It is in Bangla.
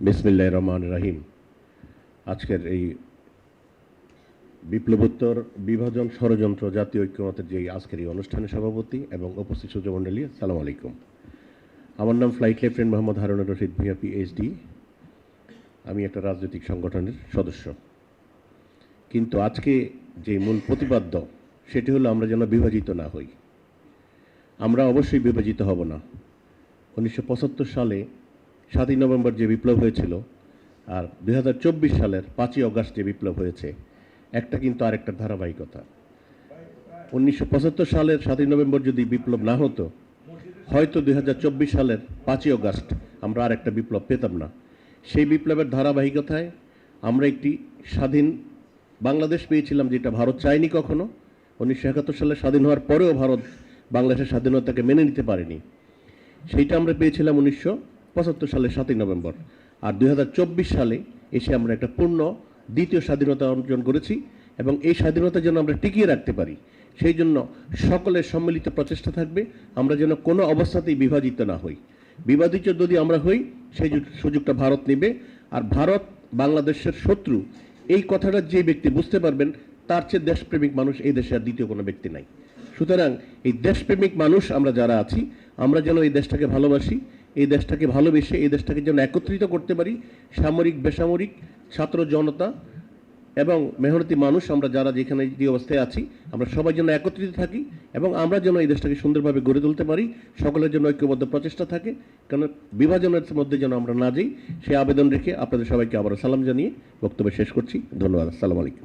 বিসমিল্লাহির রহমানির রহিম। আজকের এই বিপ্লবোত্তর বিভাজন ষড়যন্ত্র জাতীয় ঐক্যমতের যে আজকের এই অনুষ্ঠানের সভাপতি এবং উপস্থিত সুযোগমণ্ডলী, আসসালামু আলাইকুম। আমার নাম flight lieutenant Mohammad Harunur Rashid Bhuiyan PhD. আমি একটা রাজনৈতিক সংগঠনের সদস্য। কিন্তু আজকে যে মূল প্রতিপাদ্য সেটি হলো আমরা যেন বিভাজিত না হই। আমরা অবশ্যই বিভাজিত হব না। 1975 সালে 7ই নভেম্বর যে বিপ্লব হয়েছিল আর 2024 সালের 5ই অগাস্ট যে বিপ্লব হয়েছে, একটা কিন্তু আরেকটার ধারাবাহিকতা। 1975 সালের 7ই নভেম্বর যদি বিপ্লব না হতো, হয়তো 2024 সালের 5ই অগাস্ট আমরা আর একটা বিপ্লব পেতাম না। সেই বিপ্লবের ধারাবাহিকতায় আমরা একটি স্বাধীন বাংলাদেশ পেয়েছিলাম, যেটা ভারত চায়নি কখনো। 1971 সালে স্বাধীন হওয়ার পরেও ভারত বাংলাদেশের স্বাধীনতাকে মেনে নিতে পারেনি। সেইটা আমরা পেয়েছিলাম 1975 সালের 7ই নভেম্বর। আর 2024 সালে এসে আমরা একটা পূর্ণ দ্বিতীয় স্বাধীনতা অর্জন করেছি, এবং এই স্বাধীনতা যেন আমরা টিকিয়ে রাখতে পারি, সেই জন্য সকলের সম্মিলিত প্রচেষ্টা থাকবে। আমরা যেন কোনো অবস্থাতেই বিভাজিত না হই। বিভাজিত যদি আমরা হই, সেই সুযোগটা ভারত নেবে। আর ভারত বাংলাদেশের শত্রু, এই কথাটা যে ব্যক্তি বুঝতে পারবেন, তার চেয়ে দেশপ্রেমিক মানুষ এই দেশে আর দ্বিতীয় কোনো ব্যক্তি নাই। সুতরাং এই দেশপ্রেমিক মানুষ আমরা যারা আছি, আমরা যেন এই দেশটাকে ভালোবাসি, এই দেশটাকে ভালোবেসে এই দেশটাকে যেন একত্রিত করতে পারি। সামরিক, বেসামরিক, ছাত্র জনতা এবং মেহনতি মানুষ, আমরা যারা যেখানে যে অবস্থায় আছি, আমরা সবাই যেন একত্রিত থাকি এবং আমরা যেন এই দেশটাকে সুন্দরভাবে গড়ে তুলতে পারি। সকলের জন্য ঐক্যবদ্ধ প্রচেষ্টা থাকে, কারণ বিভাজনের মধ্যে যেন আমরা না যাই, সেই আবেদন রেখে আপনাদের সবাইকে আবারও সালাম জানিয়ে বক্তব্য শেষ করছি। ধন্যবাদ। আসসালামু আলাইকুম।